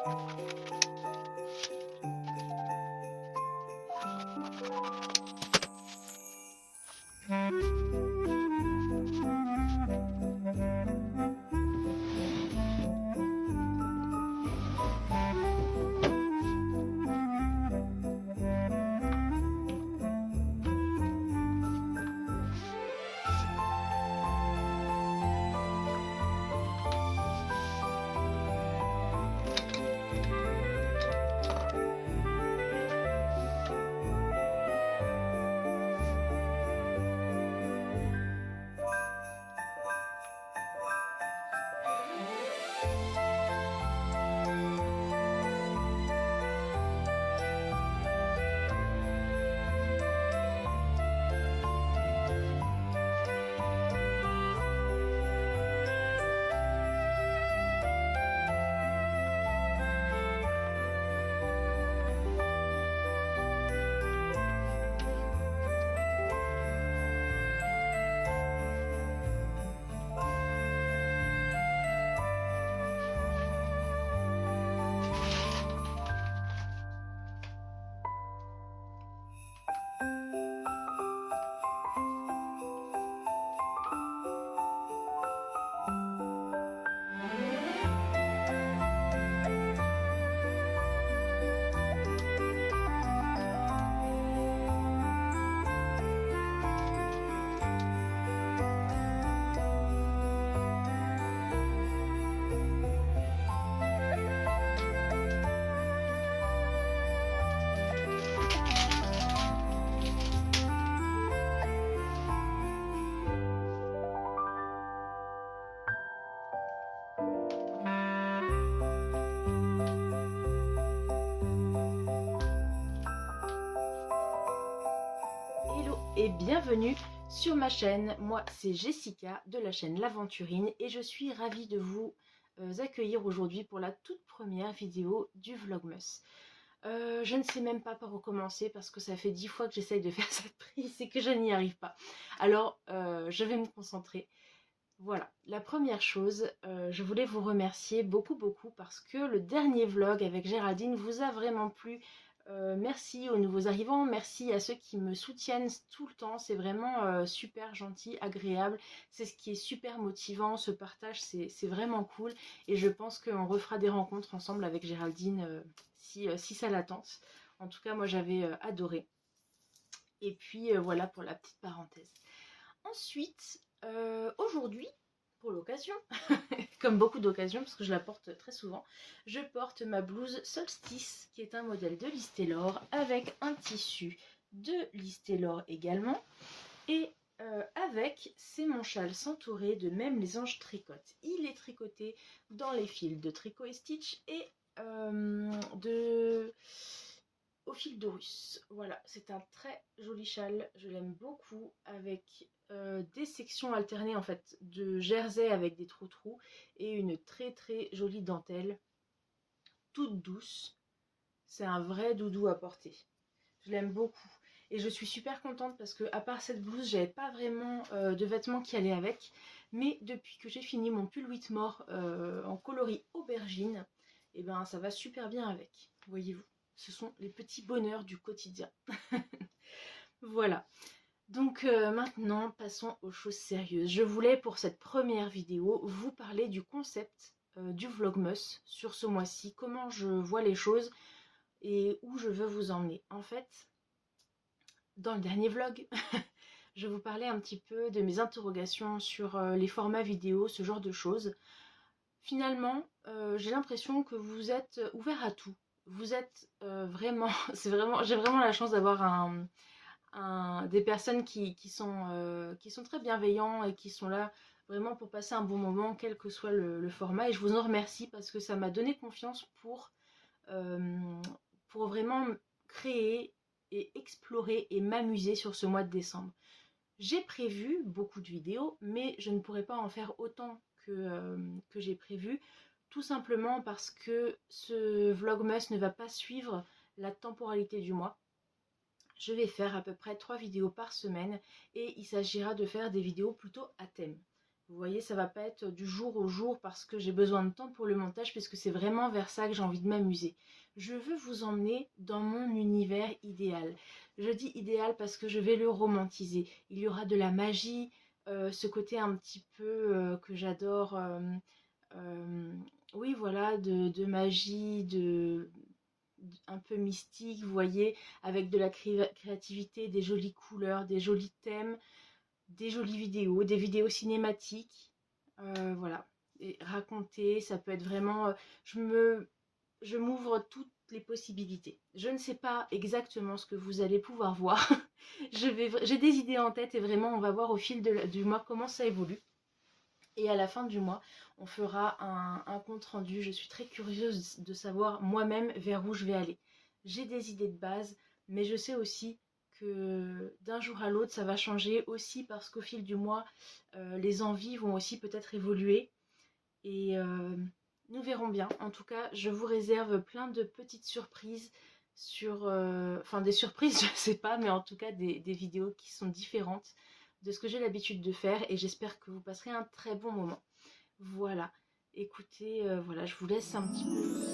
Hello et bienvenue sur ma chaîne. Moi c'est Jessica de la chaîne L'Aventurine et je suis ravie de vous accueillir aujourd'hui pour la toute première vidéo du Vlogmas. Je ne sais même pas par où commencer parce que ça fait 10 fois que j'essaye de faire cette prise et que je n'y arrive pas. Alors je vais me concentrer. Voilà, la première chose, je voulais vous remercier beaucoup parce que le dernier vlog avec Géraldine vous a vraiment plu. Merci aux nouveaux arrivants, merci à ceux qui me soutiennent tout le temps, c'est vraiment super gentil, agréable, c'est ce qui est super motivant, ce partage c'est vraiment cool et je pense qu'on refera des rencontres ensemble avec Géraldine si ça la tente. En tout cas moi j'avais adoré. Et puis voilà pour la petite parenthèse. Ensuite, aujourd'hui, pour l'occasion, comme beaucoup d'occasions, parce que je la porte très souvent, je porte ma blouse Solstice, qui est un modèle de Listelor, avec un tissu de Listelor également, et avec, c'est mon châle Centauré de Même les Anges Tricotent. Il est tricoté dans les fils de Tricot et Stitch et au fil d'Horus. Voilà, c'est un très joli châle, je l'aime beaucoup, avec des sections alternées en fait de jersey avec des trous et une très jolie dentelle, toute douce. C'est un vrai doudou à porter. Je l'aime beaucoup. Et je suis super contente parce que à part cette blouse, j'avais pas vraiment de vêtements qui allaient avec. Mais depuis que j'ai fini mon pull Whitmore en coloris aubergine, et ben ça va super bien avec, voyez-vous. Ce sont les petits bonheurs du quotidien. Voilà. Donc maintenant, passons aux choses sérieuses. Je voulais pour cette première vidéo vous parler du concept du Vlogmas sur ce mois-ci, comment je vois les choses et où je veux vous emmener. En fait, dans le dernier vlog, je vous parlais un petit peu de mes interrogations sur les formats vidéo, ce genre de choses. Finalement, j'ai l'impression que vous êtes ouvert à tout. Vous êtes vraiment, j'ai vraiment la chance d'avoir des personnes qui sont très bienveillants et qui sont là vraiment pour passer un bon moment, quel que soit le format. Et je vous en remercie parce que ça m'a donné confiance pour vraiment créer et explorer et m'amuser sur ce mois de décembre. J'ai prévu beaucoup de vidéos, mais je ne pourrai pas en faire autant que j'ai prévu, tout simplement parce que ce Vlogmas ne va pas suivre la temporalité du mois. Je vais faire à peu près 3 vidéos par semaine et il s'agira de faire des vidéos plutôt à thème. Vous voyez, ça va pas être du jour au jour parce que j'ai besoin de temps pour le montage, puisque c'est vraiment vers ça que j'ai envie de m'amuser. Je veux vous emmener dans mon univers idéal. Je dis idéal parce que je vais le romantiser. Il y aura de la magie, ce côté un petit peu que j'adore. Euh, oui, voilà, de magie, un peu mystique, vous voyez, avec de la créativité, des jolies couleurs, des jolis thèmes, des jolies vidéos, des vidéos cinématiques, voilà. Et raconter, ça peut être vraiment, je m'ouvre toutes les possibilités. Je ne sais pas exactement ce que vous allez pouvoir voir. J'ai des idées en tête et vraiment, on va voir au fil du mois comment ça évolue. Et à la fin du mois, on fera un compte rendu. Je suis très curieuse de savoir moi-même vers où je vais aller. J'ai des idées de base, mais je sais aussi que d'un jour à l'autre, ça va changer aussi parce qu'au fil du mois, les envies vont aussi peut-être évoluer. Et nous verrons bien. En tout cas, je vous réserve plein de petites surprises sur... Enfin, des surprises, je ne sais pas, mais en tout cas des vidéos qui sont différentes de ce que j'ai l'habitude de faire. Et j'espère que vous passerez un très bon moment. Voilà. Écoutez, voilà, je vous laisse un petit peu...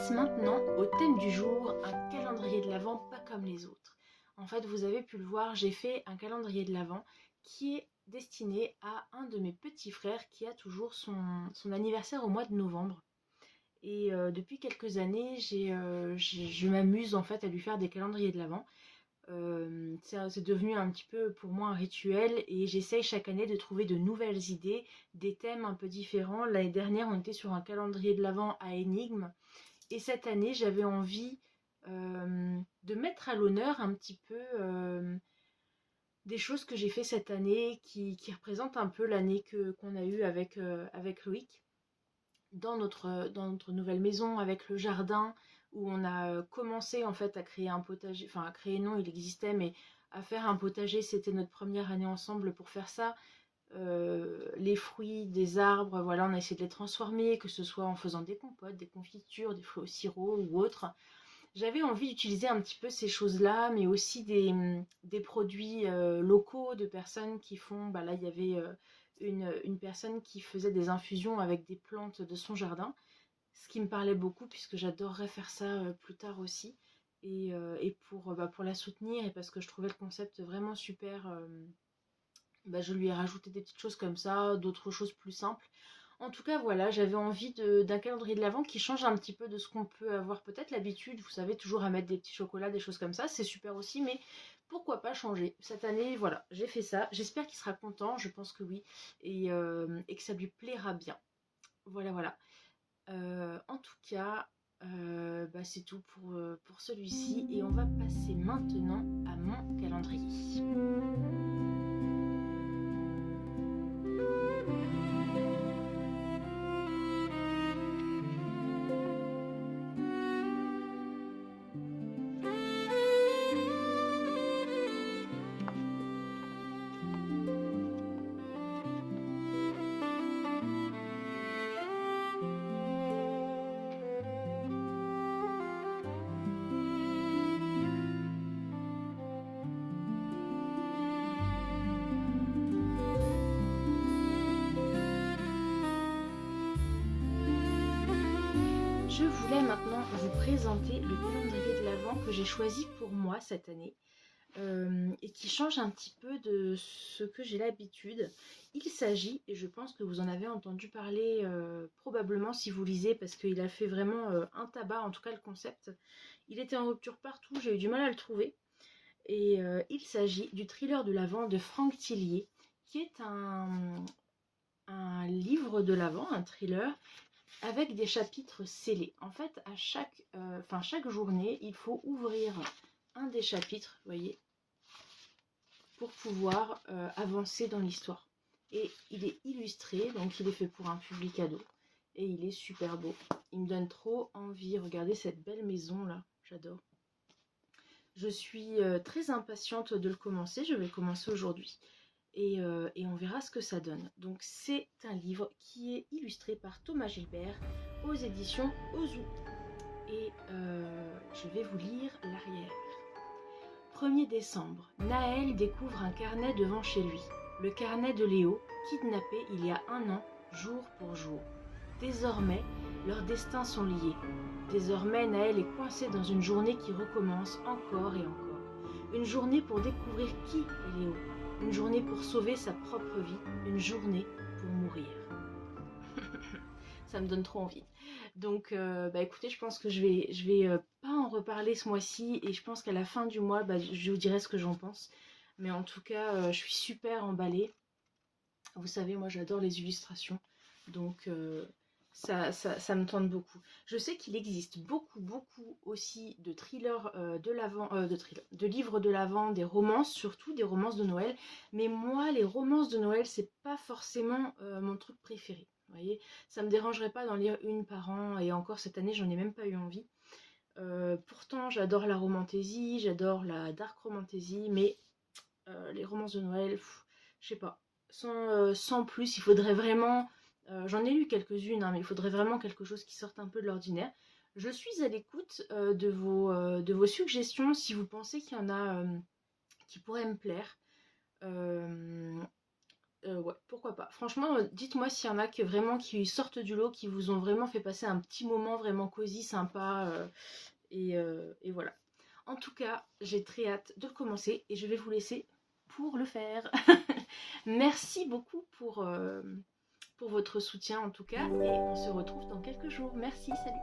passe maintenant au thème du jour, un calendrier de l'Avent pas comme les autres. En fait, vous avez pu le voir, j'ai fait un calendrier de l'Avent qui est destiné à un de mes petits frères qui a toujours son anniversaire au mois de novembre. Et depuis quelques années, je m'amuse en fait à lui faire des calendriers de l'Avent. C'est devenu un petit peu pour moi un rituel et j'essaye chaque année de trouver de nouvelles idées, des thèmes un peu différents. L'année dernière, on était sur un calendrier de l'Avent à énigmes. Et cette année, j'avais envie de mettre à l'honneur un petit peu des choses que j'ai fait cette année qui représentent un peu l'année qu'on a eue avec Loïc dans notre nouvelle maison, avec le jardin, où on a commencé en fait à créer un potager, enfin à créer non, il existait, mais à faire un potager, c'était notre première année ensemble pour faire ça. Les fruits des arbres, voilà, on a essayé de les transformer, que ce soit en faisant des compotes, des confitures, des fruits au sirop ou autres. J'avais envie d'utiliser un petit peu ces choses-là, mais aussi des produits locaux de personnes qui font, bah là il y avait une personne qui faisait des infusions avec des plantes de son jardin, ce qui me parlait beaucoup puisque j'adorerais faire ça plus tard aussi. Et pour la soutenir et parce que je trouvais le concept vraiment super, bah, je lui ai rajouté des petites choses comme ça, d'autres choses plus simples. En tout cas, voilà, j'avais envie d'un calendrier de l'Avent qui change un petit peu de ce qu'on peut avoir peut-être l'habitude, vous savez, toujours à mettre des petits chocolats, des choses comme ça, c'est super aussi, mais pourquoi pas changer. Cette année, voilà, j'ai fait ça, j'espère qu'il sera content, je pense que oui, et que ça lui plaira bien. Voilà, voilà. En tout cas, bah, c'est tout pour celui-ci, et on va passer maintenant à mon calendrier. Je voulais maintenant vous présenter le calendrier de l'Avent que j'ai choisi pour moi cette année et qui change un petit peu de ce que j'ai l'habitude. Il s'agit, et je pense que vous en avez entendu parler probablement si vous lisez parce qu'il a fait vraiment un tabac, en tout cas le concept. Il était en rupture partout, j'ai eu du mal à le trouver. Et il s'agit du thriller de l'Avent de Franck Tillier, qui est un livre de l'Avent, un thriller avec des chapitres scellés. En fait, chaque journée, il faut ouvrir un des chapitres, vous voyez, pour pouvoir avancer dans l'histoire. Et il est illustré, donc il est fait pour un public ado. Et il est super beau. Il me donne trop envie. Regardez cette belle maison là, j'adore. Je suis très impatiente de le commencer. Je vais le commencer aujourd'hui. Et on verra ce que ça donne. Donc c'est un livre qui est illustré par Thomas Gilbert aux éditions Ozu. Et je vais vous lire l'arrière. 1er décembre, Naël découvre un carnet devant chez lui. Le carnet de Léo, kidnappé il y a un an, jour pour jour. Désormais, leurs destins sont liés. Désormais, Naël est coincé dans une journée qui recommence encore et encore. Une journée pour découvrir qui est Léo. Une journée pour sauver sa propre vie. Une journée pour mourir. Ça me donne trop envie. Donc, bah écoutez, je pense que je vais pas en reparler ce mois-ci et je pense qu'à la fin du mois, bah, je vous dirai ce que j'en pense. Mais en tout cas, je suis super emballée. Vous savez, moi j'adore les illustrations, donc ça me tente beaucoup. Je sais qu'il existe beaucoup aussi de thrillers de l'Avent, de livres de l'Avent, des romances, surtout des romances de Noël. Mais moi, les romances de Noël, c'est pas forcément mon truc préféré. Vous voyez, ça me dérangerait pas d'en lire une par an, et encore cette année, j'en ai même pas eu envie. Pourtant, j'adore la romantasy, j'adore la dark romantasy, mais les romances de Noël, je sais pas, sans plus, il faudrait vraiment, j'en ai lu quelques-unes, hein, mais il faudrait vraiment quelque chose qui sorte un peu de l'ordinaire. Je suis à l'écoute de vos suggestions, si vous pensez qu'il y en a qui pourraient me plaire. Ouais, pourquoi pas. Voilà, franchement, dites-moi s'il y en a que vraiment qui sortent du lot, qui vous ont vraiment fait passer un petit moment vraiment cosy, sympa, et voilà. En tout cas, j'ai très hâte de le commencer et je vais vous laisser pour le faire. Merci beaucoup pour votre soutien en tout cas et on se retrouve dans quelques jours. Merci, salut.